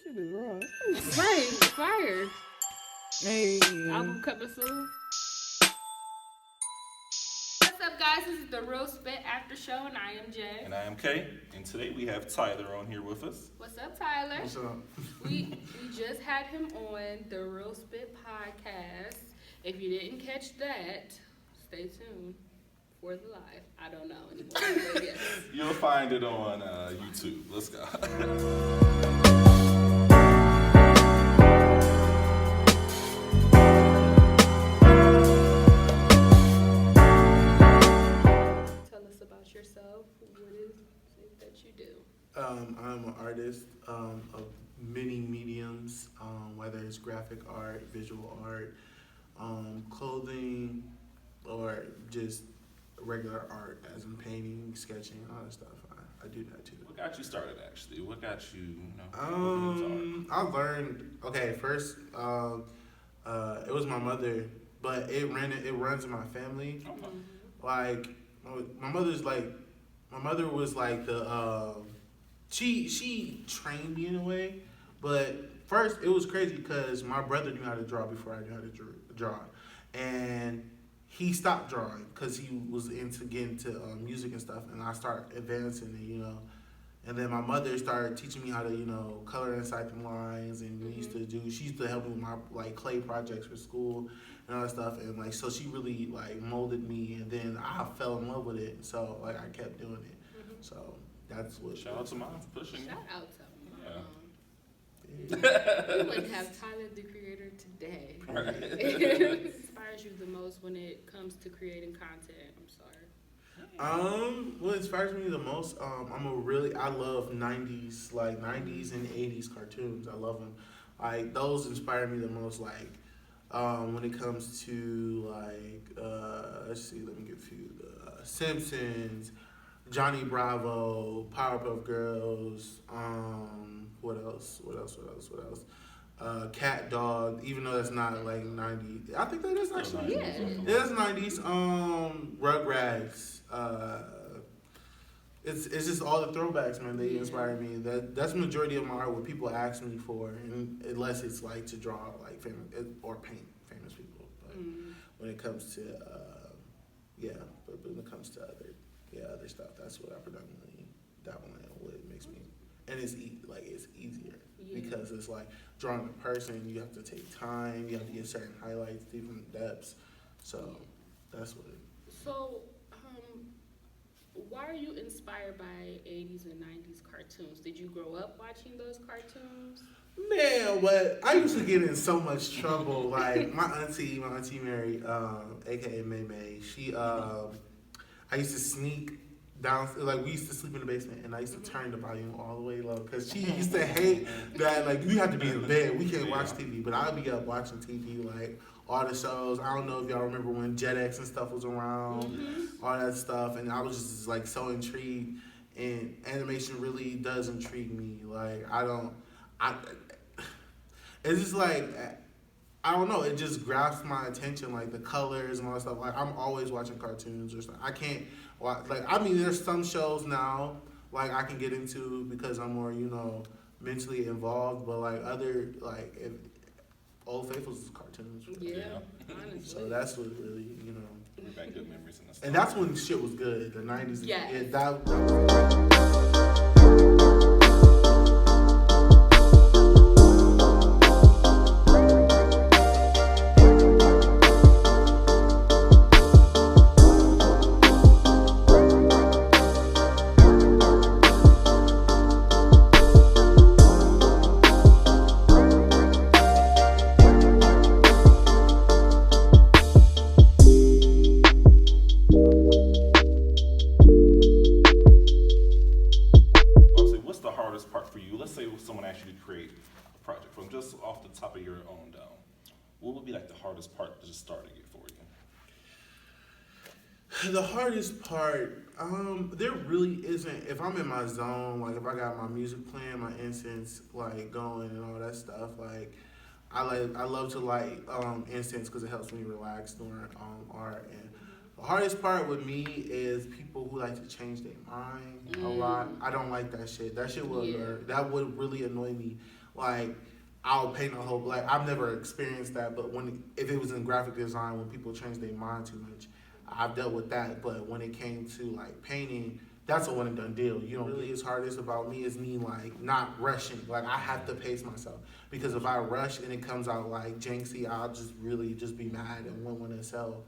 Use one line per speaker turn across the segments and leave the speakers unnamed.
shit is wrong.
Right, fire.
Hey.
Album coming soon. What's up, guys? This is the Real Spit After Show, and I am Jay.
And I am Kay, and today we have Tyler on here with us.
What's up, Tyler?
What's up?
We just had him on the Real Spit podcast. If you didn't catch that, stay tuned for the live. I don't know anymore. But yes.
You'll find it on YouTube. Let's go.
Tell us about yourself. What is it that you do?
I'm an artist of many mediums, whether it's graphic art, visual art, clothing, or just regular art, as in painting, sketching, all that stuff. I do that too.
What got you started, actually? What got you, looking into
I learned. Okay, first, it was my mother, but it runs in my family.
art? Okay.
Like my mother was like the she trained me in a way, but first it was crazy because my brother knew how to draw before I knew how to draw, and he stopped drawing because he was into getting to music and stuff, and I started advancing it, and then my mother started teaching me how to color inside the lines, and she used to help me with my like clay projects for school and all that stuff, and like so she really like molded me, and then I fell in love with it, so like I kept doing it. So that's what.
Shout out to mom for pushing you.
Shout out to
Yeah.
We wouldn't have Tyler the Creator today.
Right.
What inspires you the most when it comes to creating content? I'm sorry.
What inspires me the most? I love '90s, like '90s and '80s cartoons. I love them. Like those inspire me the most. Like when it comes to like let's see, let me give a few. Simpsons, Johnny Bravo, Powerpuff Girls. What else? Cat Dog. Even though that's not like '90s, I think that is actually.
Yeah.
Yeah, that's '90s. Rugrats. It's just all the throwbacks, man. They inspire me. That's the majority of my art. What people ask me for, and unless it's like to draw like famous or paint famous people. But when it comes to but when it comes to other stuff, that's what I predominantly dabble in. What it makes me, and it's easier.
Yeah.
Because it's like drawing a person, you have to take time, you have to get certain highlights, different depths. So that's what it.
So, why are you inspired by 80s and 90s cartoons? Did you grow up watching those cartoons?
Man, what I used to get in so much trouble. Like my auntie Mary, aka May May, I used to sneak down, like we used to sleep in the basement, and I used to turn the volume all the way low because she used to hate that. Like you have to be in bed, we can't watch TV, but I'd be up watching TV, like all the shows. I don't know if y'all remember when Jetix and stuff was around, all that stuff, and I was just like so intrigued. And animation really does intrigue me. Like it's just like I don't know. It just grabs my attention, like the colors and all that stuff. Like I'm always watching cartoons or stuff. I can't watch there's some shows now like I can get into because I'm more mentally involved. But like other if Old Faithfuls is cartoons.
Yeah,
Yeah.
honestly.
So that's what really
Bring back good memories and stuff.
and that's when shit was good. The '90s.
Yes.
Yeah, that was.
Obviously, what's the hardest part for you? Let's say someone asked you to create a project from just off the top of your own dome. What would be like the hardest part to just starting it for you?
The hardest part, there really isn't. If I'm in my zone, like if I got my music playing, my incense like going and all that stuff, like I love to light incense because it helps me relax during art. And the hardest part with me is people who like to change their mind a lot. I don't like that shit. That shit would really annoy me. like I'll paint a whole like I've never experienced that, but if it was in graphic design when people change their mind too much, I've dealt with that. But when it came to like painting, that's a one and done deal. You know, really is hardest about me is me like not rushing. Like I have to pace myself because if I rush and it comes out like janky, I'll just really just be mad and won't want to sell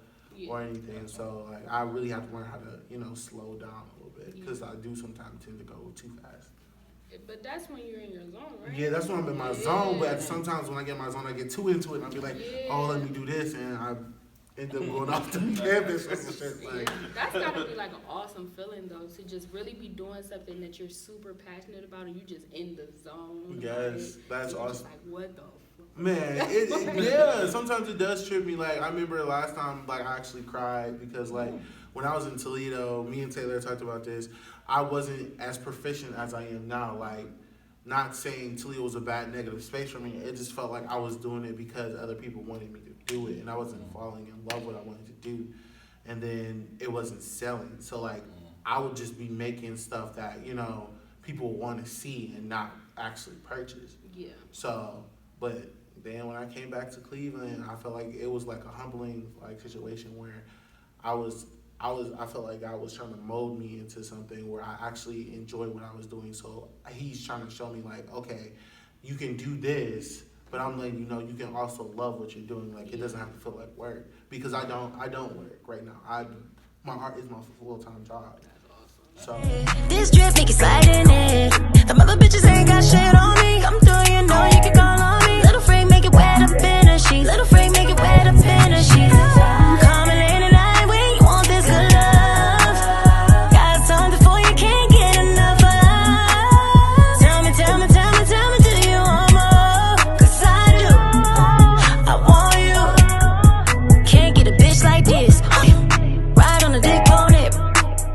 or anything. So like I really have to learn how to slow down a little bit because I do sometimes tend to go too fast.
But that's when you're in your zone, right?
Yeah, that's when I'm in my zone. But sometimes when I get in my zone, I get too into it, and I'll be like, "Oh, let me do this," and I end up going off the canvas or some shit. Like,
that's gotta be like an awesome feeling though, to just really be doing something that you're super passionate about, and you just in the zone.
Yes, that's awesome.
Just like, what the fuck?
Man, yeah. Sometimes it does trip me. Like I remember last time, like I actually cried because like when I was in Toledo, me and Taylor talked about this. I wasn't as proficient as I am now. Like, not saying Toledo was a bad negative space for me. It just felt like I was doing it because other people wanted me to do it, and I wasn't falling in love with what I wanted to do. And then it wasn't selling. So like, I would just be making stuff that people want to see and not actually purchase.
Yeah.
So, but then when I came back to Cleveland, I felt like it was like a humbling like situation where I felt like God was trying to mold me into something where I actually enjoy what I was doing. So he's trying to show me like, okay, you can do this, but I'm letting you know you can also love what you're doing. Like it doesn't have to feel like work because I don't work right now. My art is my full-time job.
That's awesome.
So
this drip make it slide in it. The mother bitches ain't got shit on me. I'm doing you know you can call on me. Little freak make it wet up in her sheets. Little freak make it wet up in her sheets. Coming in at night when you want this good love. Got something for you, can't get enough of. Tell me, do you want more? 'Cause I do. I want you. Can't get a bitch like this. Ride on the dick on it.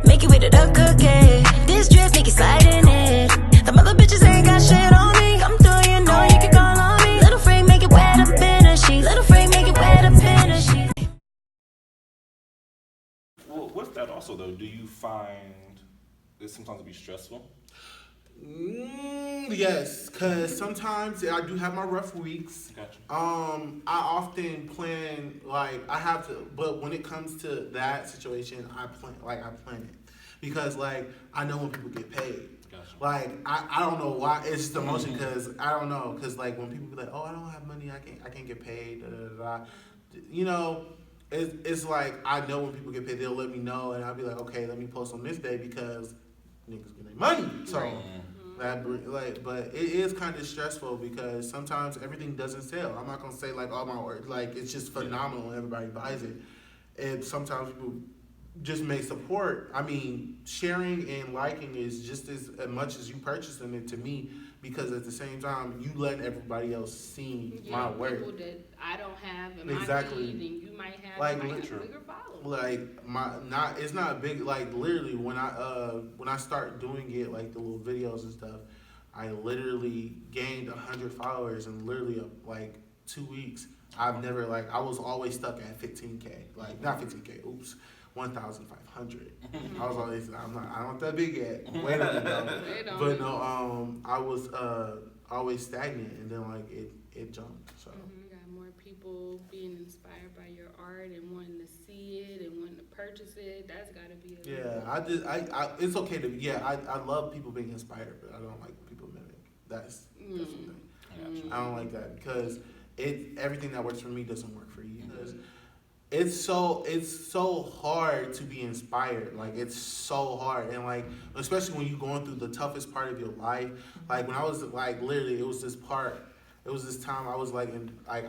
Make it with a duck cookie. This drip make it slide in it. The mother bitches ain't got shit on me. I'm doing you know you can call on me. Little freak make it wet up in her sheets. Little freak make it wet up in her sheets.
Well, with that also though, do you find it sometimes to be stressful?
Yes, because sometimes I do have my rough weeks.
Gotcha.
I often plan like I have to, but when it comes to that situation, I plan it because like I know when people get paid.
Gotcha.
Like I don't know why it's just emotion because I don't know because like when people be like, oh, I don't have money, I can't get paid, it's like I know when people get paid, they'll let me know, and I'll be like, okay, let me post on this day because niggas get their money. So.
Right.
But it is kind of stressful because sometimes everything doesn't sell. I'm not gonna say like all my work, like it's just phenomenal and everybody buys it. And sometimes people just may support. I mean, sharing and liking is just as much as you purchasing it to me because at the same time you let everybody else see my work.
People that I don't have in
Exactly.
my feed and you might have,
Like,
you might have a
true.
bigger following.
Like it's not big. Like literally, when I start doing it, like the little videos and stuff, I literally gained 100 followers in literally like 2 weeks. I've never I was always stuck at 15K, like not 15K. Oops, 1,500. I was always I'm not that big yet. Wait a minute, though. But no, I was always stagnant, and then like it jumped. So.
Got more people being inspired by your art and wanting to see it and wanting to purchase it. That's gotta be
I it's okay to I love people being inspired, but I don't like when people mimic. That's the thing. I don't like that because everything that works for me doesn't work for you. Because it's so hard to be inspired. Like it's so hard, and like especially when you're going through the toughest part of your life. Like when I was like literally, it was this time I was I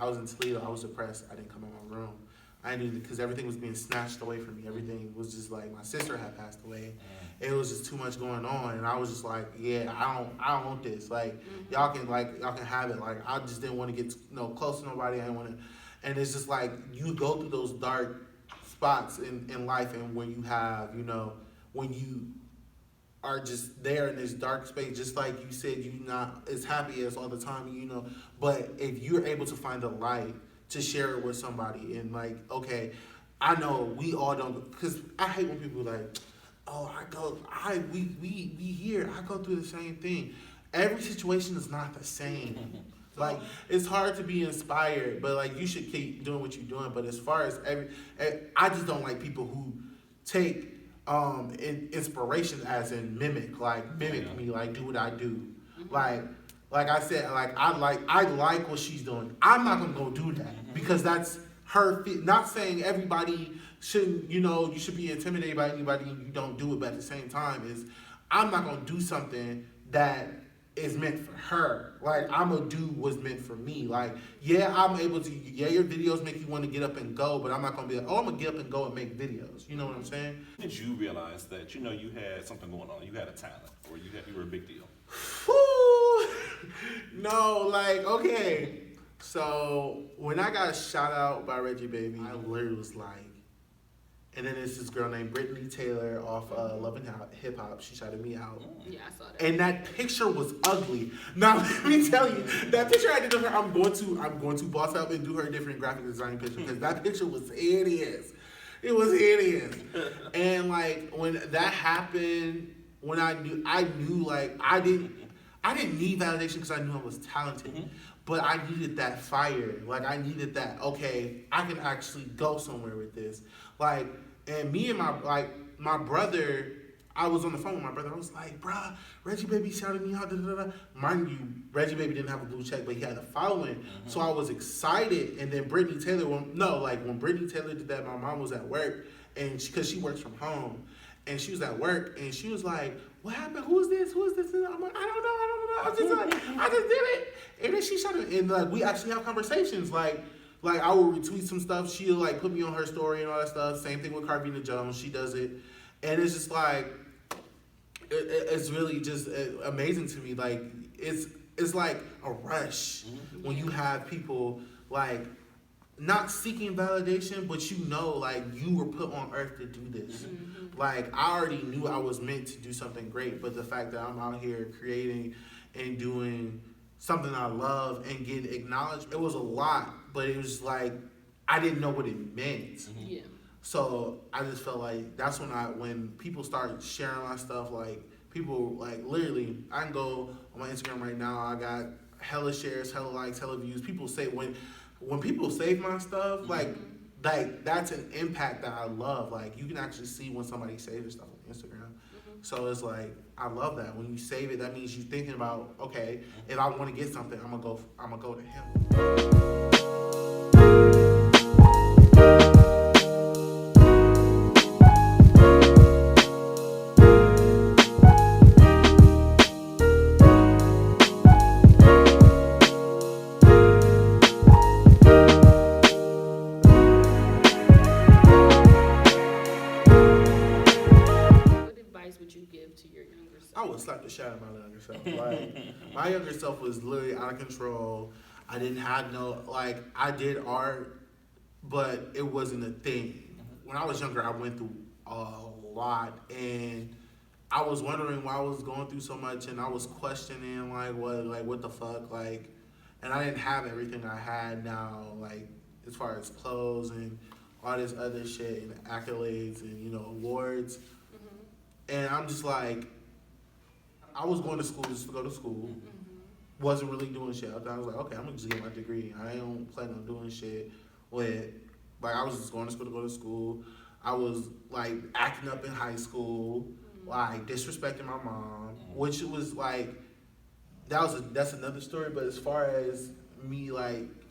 was in Toledo. I was depressed. I didn't come in my room. I knew because everything was being snatched away from me. Everything was just like my sister had passed away. It was just too much going on, and I was just like, yeah, I don't want this. Like y'all can have it. Like I just didn't want to get close to nobody. I didn't want to, and it's just like you go through those dark spots in life, and when you have when you are just there in this dark space, just like you said, you're not as happy as all the time, but if you're able to find the light to share it with somebody and like, okay, I know we all don't, because I hate when people are like, oh, we here, I go through the same thing. every situation is not the same. Like, it's hard to be inspired, but like you should keep doing what you're doing. But as far as I just don't like people who take inspiration as in mimic me, like do what I do. Like I said, like I like what she's doing. I'm not gonna go do that because that's her. Not saying everybody shouldn't, you should be intimidated by anybody and you don't do it, but at the same time is I'm not gonna do something that is meant for her. Like, I'm gonna do what's meant for me. Like, yeah, I'm able to, your videos make you want to get up and go, but I'm not gonna be like, oh, I'm gonna get up and go and make videos. You know what I'm saying?
Did you realize that, you had something going on? You had a talent, or you were a big deal?
Whew. No, like, okay. So, when I got shout out by Reggie Baby, I literally was like, and then there's this girl named Brittany Taylor off Love and Hip Hop. She shouted me out.
Yeah, I saw that.
And that picture was ugly. Now let me tell you, that picture I did of her, I'm going to boss up and do her different graphic design picture because that picture was hideous. It was hideous. And like when that happened, when I knew like I didn't need validation because I knew I was talented. But I needed that fire. Like, I needed that, okay, I can actually go somewhere with this. Like, and me and my brother, I was on the phone with my brother. I was like, bruh, Reggie Baby shouted me out, da, da, da. Mind you, Reggie Baby didn't have a blue check, but he had a following. So I was excited. And then Brittany Taylor, when Brittany Taylor did that, my mom was at work, and because she works from home. And she was at work, and she was like, what happened? Who is this? And I'm like, I don't know. I just did it. And then she shot it. And like, we actually have conversations. Like I will retweet some stuff. She'll like put me on her story and all that stuff. Same thing with Carvina Jones. She does it. And it's just like, it's really just amazing to me. Like, it's like a rush when you have people like, not seeking validation, but like you were put on earth to do this. Like, I already knew I was meant to do something great, but the fact that I'm out here creating and doing something I love and getting acknowledged, it was a lot, but it was like, I didn't know what it meant.
Yeah.
So I just felt like that's when people started sharing my stuff, like people like literally, I can go on my Instagram right now, I got hella shares, hella likes, hella views. People say when people save my stuff, like that's an impact that I love. Like, you can actually see when somebody saves your stuff on Instagram. So it's like, I love that. When you save it, that means you're thinking about, okay, if I want to get something, I'm gonna go to him. I would slap the shit out of my younger self. Like, my younger self was literally out of control. I didn't have I did art, but it wasn't a thing. When I was younger, I went through a lot, and I was wondering why I was going through so much, and I was questioning, what the fuck, and I didn't have everything I had now, as far as clothes and all this other shit and accolades and, awards. And I'm just like, I was going to school just to go to school. Wasn't really doing shit. I was like, okay, I'm gonna just get my degree. I don't plan on doing shit with, I was just going to school to go to school. I was acting up in high school, disrespecting my mom, which was that's another story. But as far as me,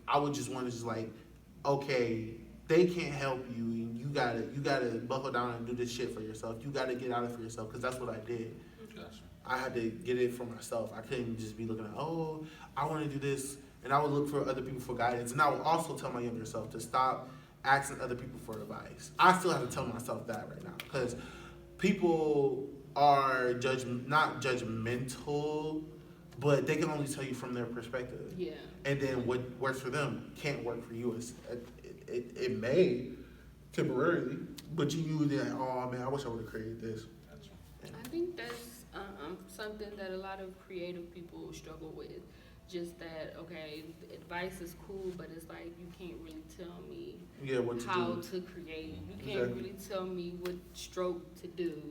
I would just want to okay, they can't help you, and you gotta buckle down and do this shit for yourself. You gotta get out of it for yourself, because that's what I did.
Gotcha.
I had to get it for myself. I couldn't just be looking at, oh, I want to do this, and I would look for other people for guidance. And I would also tell my younger self to stop asking other people for advice. I still have to tell myself that right now, because people are not judgmental, but they can only tell you from their perspective.
Yeah.
And then what works for them can't work for you. It may temporarily, but you knew that, oh man, I wish I would have created this.
I think that's something that a lot of creative people struggle with. just that, okay, advice is cool, but it's like you can't really tell me
what to
how
do.
to create. You can't
Exactly.
really tell me what stroke to do,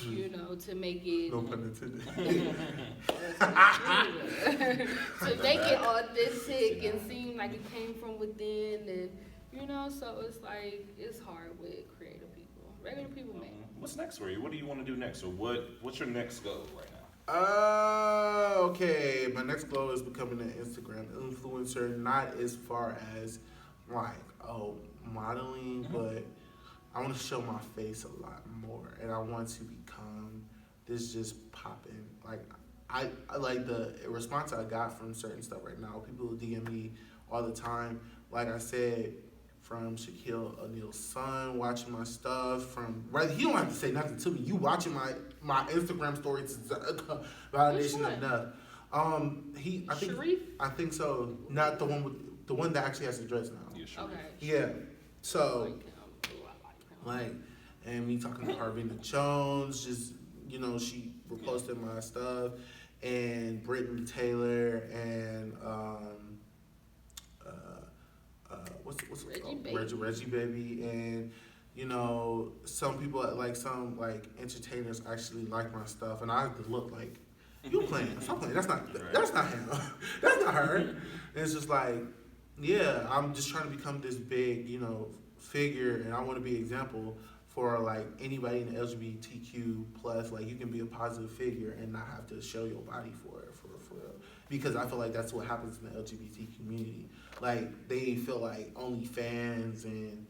you know, to make it
No pun intended.
to make it authentic and seem like it came from within, and you know, so it's like it's hard with creative people. Regular people make.
What's next for you? What do you want to do next, or what's your next goal right now?
Okay. My next goal is becoming an Instagram influencer. Not as far as like modeling, but I want to show my face a lot more, and I want to become this just popping. Like I like the response I got from certain stuff right now. People DM me all the time. Like I said, from Shaquille O'Neal's son watching my stuff. From he don't have to say nothing to me. You watching my Instagram stories is validation enough.
Sharif?
I think so. Not the one that actually has the dress now.
Yeah, sure.
Okay.
Yeah. So
Like him. Ooh, I like him.
like, and me talking to Harvina Jones, just she reposted my stuff, and Brittany Taylor and what's it
Reggie
called?
Baby.
Reggie Baby, and some people like some like entertainers actually like my stuff, and I have to look like you playing, stop playing. That's not him. That's not her. And it's just like, yeah, I'm just trying to become this big figure, and I want to be an example for like anybody in the LGBTQ plus. Like you can be a positive figure and not have to show your body for it, for real. Because I feel like that's what happens in the LGBT community. Like they feel like OnlyFans and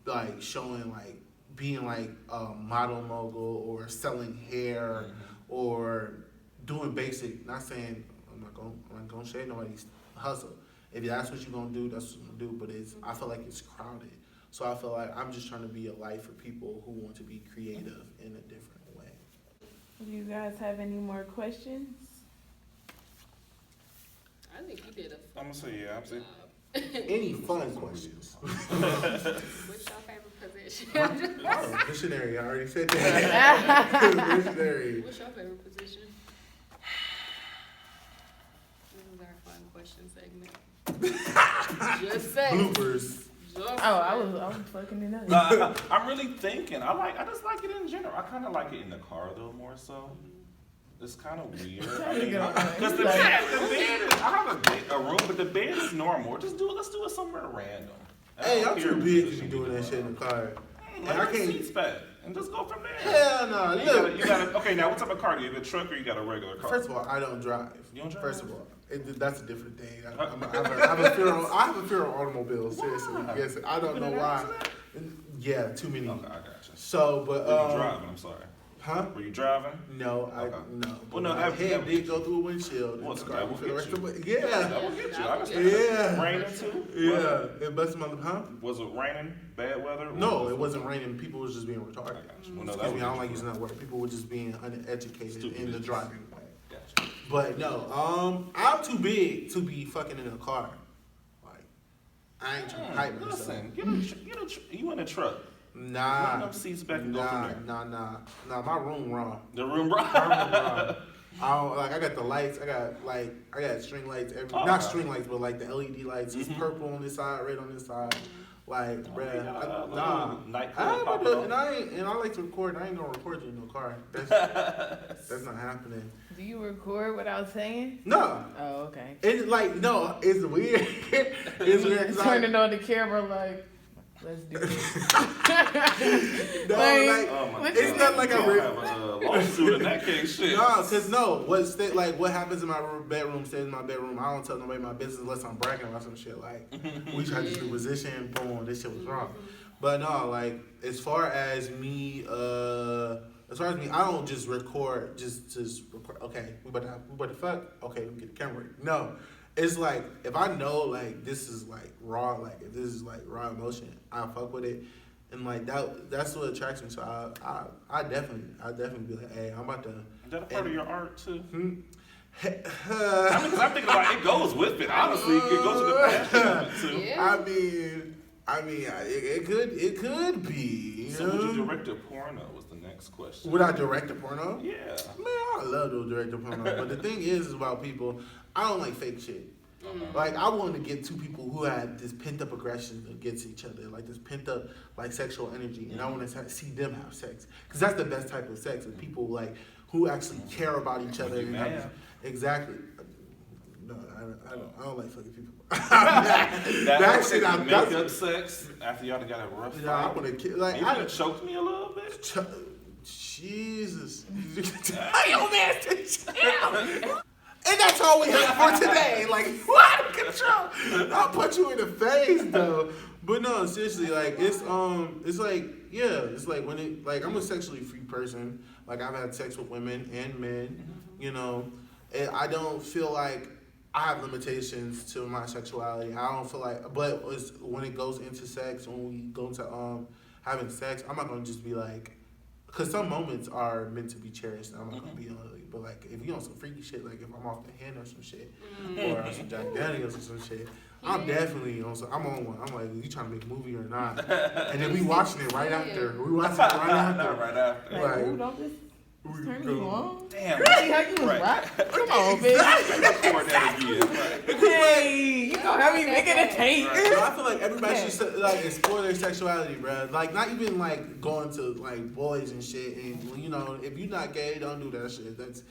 like showing like being like a model mogul or selling hair or doing basic. Not saying I'm not gonna shade nobody's hustle. If that's what you're gonna do, that's what you're gonna do. But I feel like it's crowded. So I feel like I'm just trying to be a light for people who want to be creative in a different way.
Do you guys have any more questions?
I think you did a
I'm gonna say yeah. I'm saying.
Any fun questions?
What's your favorite position?
Oh, missionary, I already said that. Missionary.
What's your favorite position? This is our fun question segment. Just say.
Bloopers.
I was fucking it up.
I'm really thinking. I just like it in general. I kind of like it in the car though, more so. It's kind of weird. I mean, because the bed is, I have a room, but the bed is normal. Let's do it somewhere random.
Hey, I'm too big to be doing that shit in the car.
Like,
I can't.
seats back and just go from there.
Hell no. Look.
You gotta, okay, now what type of car do you have? A truck or you got a regular car?
First of all, I don't drive.
You don't drive?
First of all, that's a different thing. I have a fear of automobiles. Seriously,
Why?
yes. I don't know why. Yeah, too many.
Okay, I got you.
So, but
Were you driving? I'm sorry.
huh?
Were you driving?
No,
Okay.
no.
Well, no,
my
that-
head
that-
did go through a windshield.
Well,
and
that
scarred me
will
for the
get
rest
you.
of my
That
yeah.
will get you.
That
I
will
understand.
Yeah.
Raining too?
Yeah, it busted my lip, huh?
Was it raining? Bad weather?
No, it wasn't raining. People was just being
I
retarded.
got you. Well, no, that
Excuse
would
me, I don't
get
like
you.
using that word. People were just being uneducated
Stupid
in the
bitches.
driving way.
Gotcha.
But no, I'm too big to be fucking in a car. Like, I ain't trying to hype myself.
Listen, you in a truck. Run
Nah,
them seats back and go from there.
nah. My room raw.
The room,
My
right?
room raw. I got the lights. I got string lights.
Oh,
Not
okay.
string lights, but like the LED lights. It's
Mhm.
purple on this side, red on this side. Like, bruh,
yeah,
nah.
night
I
club
ain't
popping
gonna do-
off.
and I like to record. I ain't gonna record you in no car. That's not happening.
Do you record without saying?
No,
Oh, okay.
it's like no. It's weird. It's weird. 'Cause
Turning on the camera like, let's do this.
no,
Like-
like
Oh my
What
God.
you
not like
You
I
don't
re-
have a lawsuit in that case, shit.
no, cause no. What happens in my bedroom stays in my bedroom. I don't tell nobody my business unless I'm bragging about some shit. Like we tried this new position, boom, this shit was wrong. But no, like as far as me, I don't just record. Just record. Okay, we about to fuck. Okay, we get the camera ready. No, it's like if I know like this is like raw, like if this is like raw emotion, I fuck with it. And like that's what attracts me. So I definitely be like, hey, I'm about to.
Is that a part of your art too?
Hmm.
I mean, because I'm thinking about it goes with it. Honestly, it goes with the passion of it too.
Yeah.
I mean, it could be. You
So would you
know?
direct a porno? Was the next next question.
Would I direct a porno?
Yeah.
Man, I love to direct a porno. But the thing is about people, I don't like fake shit. Like, I want to get two people who had this pent-up aggression against each other, like this pent-up, like, sexual energy, and I want to see them have sex. Because that's the best type of sex, with people, like, who actually care about each other. And have, exactly. No, I don't like fucking people. that shit, I
make up sex after y'all got a rough fight.
I want to kill. Like,
you done choked me a little bit.
Jesus. Yo, man, chill. And that's all we have for today. Like, what control? I'll put you in the face though. But no, seriously, like it's like, yeah, it's like when it, like, I'm a sexually free person. Like, I've had sex with women and men, you know, and I don't feel like I have limitations to my sexuality. I don't feel like, but when it goes into sex, when we go into having sex, I'm not gonna just be like, because some moments are meant to be cherished. And I'm not gonna be on it, but like if you on some freaky shit, like if I'm off the hand or some shit, or on some Jack Daniels or some shit, I'm definitely on. I'm on one. I'm like, you trying to make a movie or not? And then we watching it right after. We watching it right after.
Right after.
Like, ooh, don't this turn you on?
Damn.
See how you was right? Come on, bitch.
Record that again.
Hey, you gonna have me making a tape?
I feel like everybody should like explore their sexuality, bro. Like, not even like going to like boys and shit. And you know, if you're not gay, don't do that shit. That's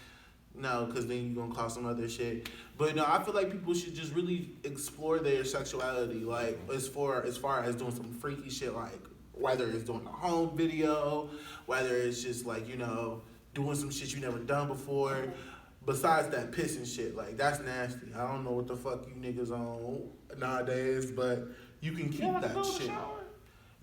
no, because then you're gonna cause some other shit. But no, I feel like people should just really explore their sexuality, like as far as doing some freaky shit, like whether it's doing a home video, whether it's just like, you know, doing some shit you never done before. Besides that pissing shit, like that's nasty. I don't know what the fuck you niggas on nowadays, but you can keep that shit.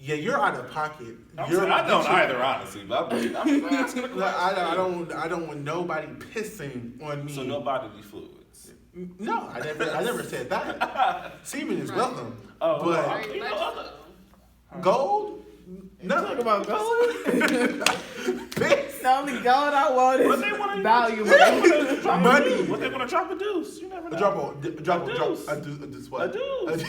Yeah, you're out of pocket.
I don't either, honestly. But I'm asking a question.
I don't want nobody pissing on me.
So no bodily fluids.
No, I never said that. Semen is welcome.
Oh,
but
Very much so.
gold? No.
Talk about gold.
Piss.
The only gold I want
What they want
is
to
valuable.
Money.
What they want to drop a deuce? You never know.
A deuce. What?
A deuce.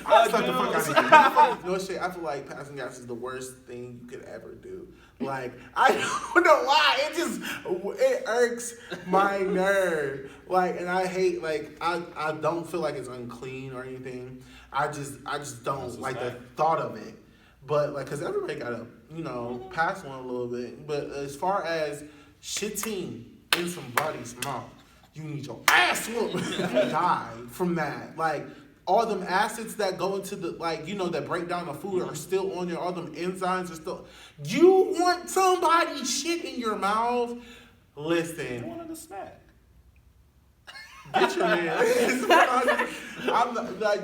I'll suck the fuck out of you. No shit, I feel like passing gas is the worst thing you could ever do. Like, I don't know why. It irks my nerve. Like, and I hate, like, I don't feel like it's unclean or anything. I just don't like the thought of it. But, like, because everybody got to, you know, pass one a little bit. But as far as shitting in somebody's mouth, you need your ass whooped to die from that. Like, all them acids that go into the, like, you know, that break down the food are still on there. All them enzymes are still. You want somebody shit in your mouth? Listen.
I wanted a snack.
Get your man. I'm not, like,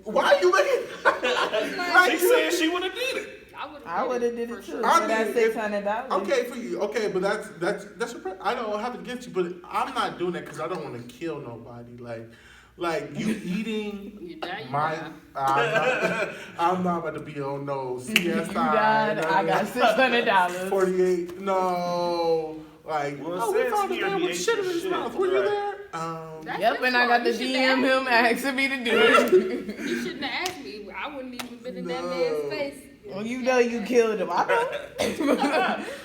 why are you looking? Like,
She said she would have did it.
I would have did it too.
I
For that
mean,
$600.
Okay for you. Okay, but that's your. I don't have to get you, but I'm not doing that because I don't want to kill nobody. Like you eating
You die, you
my.
die.
I'm not about to be on no CSI.
You died. I got $600.
48. No. Like,
Well,
we
it says
found a
here
man
he
with
ate
shit in
your
his
shit.
mouth. Were you
Right.
there?
Yep, and I got the DM him asking me to do it.
You shouldn't have asked me. I wouldn't even been in that man's face.
Well, you know you killed him. I know.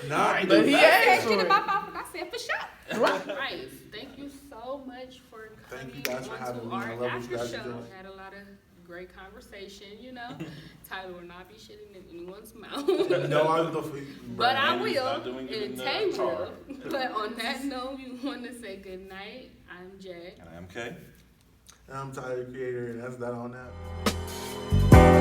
Nah,
But he
I
asked
said shit
for
in
it.
my mouth, and I said for sure. Right. Thank you so much for coming.
Thank you guys for having me.
Our
I love what you
after
guys are
show.
doing.
Had a lot of great conversation. You know, Tyler will not be shitting in anyone's mouth.
No, I'm the.
But I
He's
will,
not doing it in
and
the
Tay
car.
will. But on that note, we want to say good night. I'm Jay.
And I am Kay.
I'm Tyler, creator, and that's that on that.